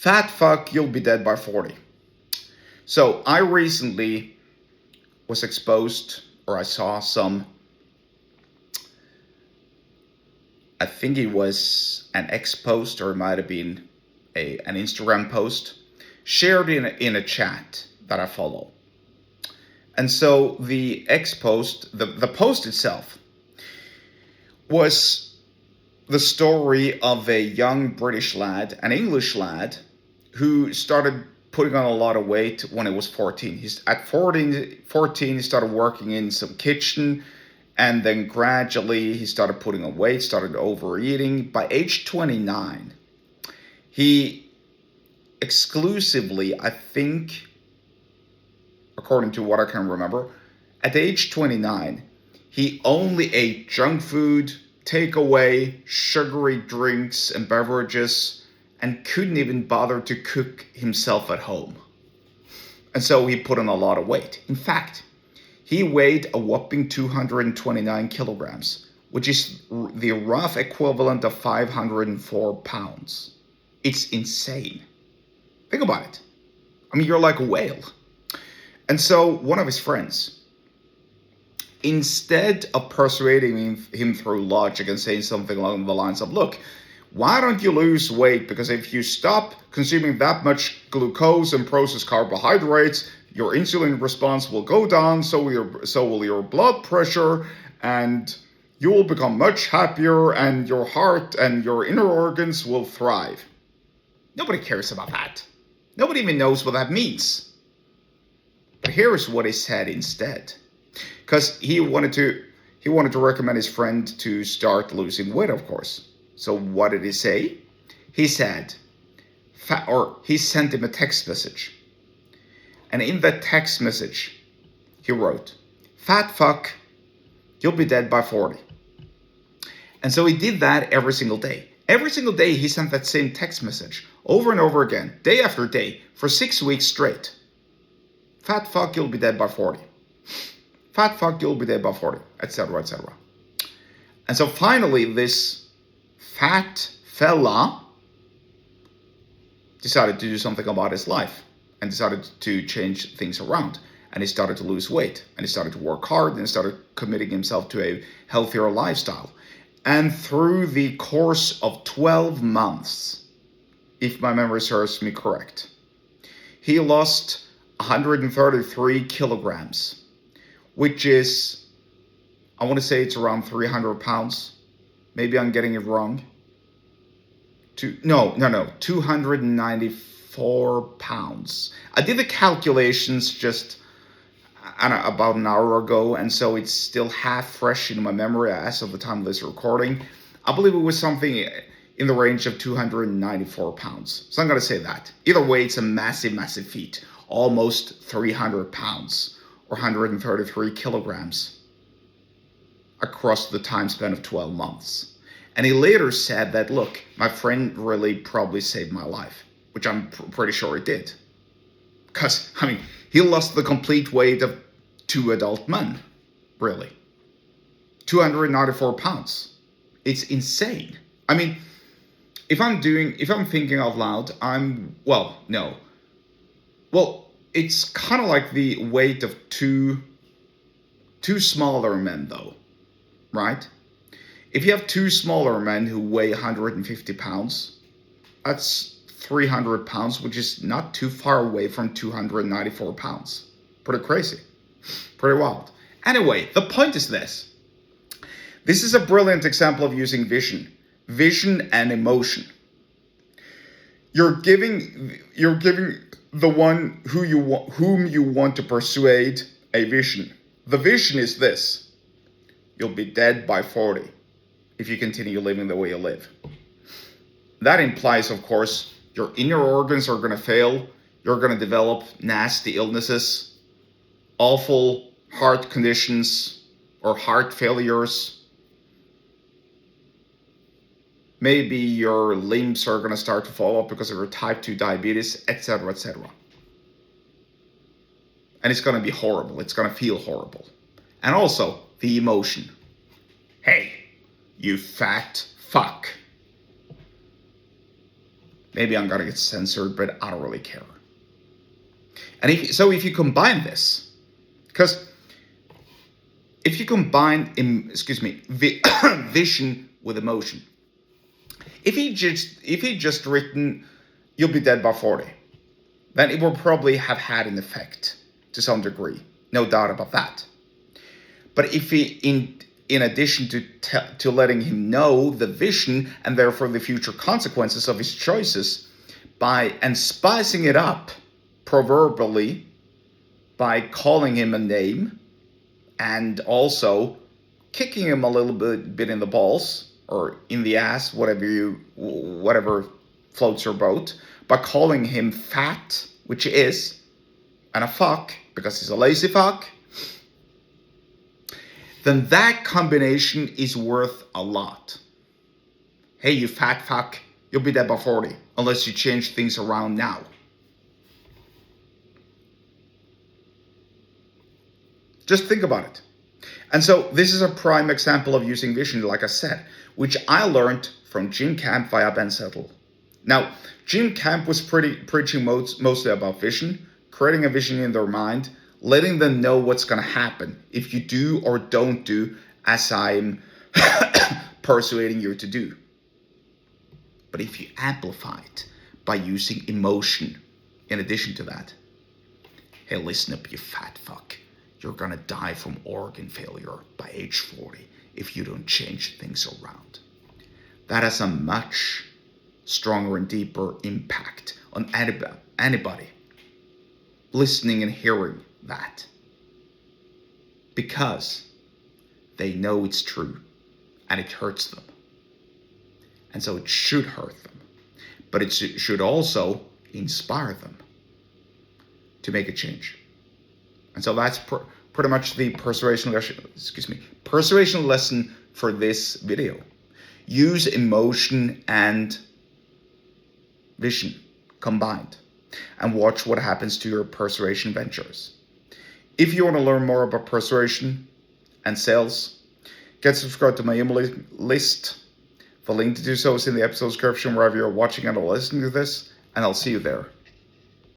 Fat fuck, you'll be dead by 40. So I recently was exposed, or I saw some, I think it was an X post, or it might have been an Instagram post, shared in a chat that I follow. And so the X post, the post itself, was the story of a young British lad, an English lad, who started putting on a lot of weight when he was 14. At 14, he started working in some kitchen, and then gradually he started putting on weight, started overeating. By age 29, he exclusively, I think, according to what I can remember, at age 29, he only ate junk food, takeaway, sugary drinks and beverages, and couldn't even bother to cook himself at home. And so he put on a lot of weight. In fact, he weighed a whopping 229 kilograms, which is the rough equivalent of 504 pounds. It's insane. Think about it. I mean, you're like a whale. And so one of his friends, instead of persuading him through logic and saying something along the lines of, look, why don't you lose weight? Because if you stop consuming that much glucose and processed carbohydrates, your insulin response will go down, so will your blood pressure, and you will become much happier, and your heart and your inner organs will thrive. Nobody cares about that. Nobody even knows what that means. But here is what he said instead. Because he wanted to recommend his friend to start losing weight, of course. So what did he say? He said, he sent him a text message. And in that text message, he wrote, "Fat fuck, you'll be dead by 40. And so he did that every single day. Every single day he sent that same text message over and over again, day after day, for 6 weeks straight. Fat fuck, you'll be dead by 40. Fat fuck, you'll be dead by 40, etc., etc. And so finally, this fat fella decided to do something about his life and decided to change things around. And he started to lose weight, and he started to work hard, and he started committing himself to a healthier lifestyle. And through the course of 12 months, if my memory serves me correct, he lost 133 kilograms, which is, I want to say it's around 300 pounds. Maybe I'm getting it wrong. 294 pounds. I did the calculations just about an hour ago, and so it's still half fresh in my memory as of the time of this recording. I believe it was something in the range of 294 pounds. So I'm going to say that. Either way, it's a massive, massive feat. Almost 300 pounds or 133 kilograms across the time span of 12 months. And he later said that, look, my friend really probably saved my life, which I'm pretty sure he did. Because, I mean, he lost the complete weight of 2 adult men, really. 294 pounds. It's insane. I mean, if I'm thinking out loud, it's kind of like the weight of two smaller men, though, right? If you have 2 smaller men who weigh 150 pounds, that's 300 pounds, which is not too far away from 294 pounds. Pretty crazy. Pretty wild. Anyway, the point is this. This is a brilliant example of using vision and emotion. You're giving the one whom you want to persuade a vision. The vision is this: you'll be dead by 40 if you continue living the way you live. That implies, of course, your inner organs are going to fail. You're going to develop nasty illnesses, awful heart conditions or heart failures. Maybe your limbs are going to start to fall off because of your type 2 diabetes, etc., etc. And it's going to be horrible. It's going to feel horrible. And also, the emotion. Hey, you fat fuck. Maybe I'm gonna get censored, but I don't really care. And if you combine this, because if you combine, vision with emotion, if he just written, "You'll be dead by 40," then it will probably have had an effect to some degree, no doubt about that. But if he, in addition to letting him know the vision and therefore the future consequences of his choices, and spicing it up, proverbially, by calling him a name, and also kicking him a little bit in the balls or in the ass, whatever floats your boat, by calling him fat, which he is, and a fuck because he's a lazy fuck, then that combination is worth a lot. Hey, you fat fuck, you'll be dead by 40 unless you change things around now. Just think about it. And so this is a prime example of using vision, like I said, which I learned from Jim Camp via Ben Settle. Now, Jim Camp was preaching mostly about vision, creating a vision in their mind, letting them know what's going to happen if you do or don't do as I'm persuading you to do. But if you amplify it by using emotion in addition to that, hey, listen up, you fat fuck. You're gonna die from organ failure by age 40 if you don't change things around. That has a much stronger and deeper impact on anybody listening and hearing that, because they know it's true and it hurts them. And so it should hurt them, but it should also inspire them to make a change. And so that's pretty much the persuasion lesson for this video. Use emotion and vision combined and watch what happens to your persuasion ventures. If you want to learn more about persuasion and sales, get subscribed to my email list. The link to do so is in the episode description wherever you're watching and or listening to this, and I'll see you there.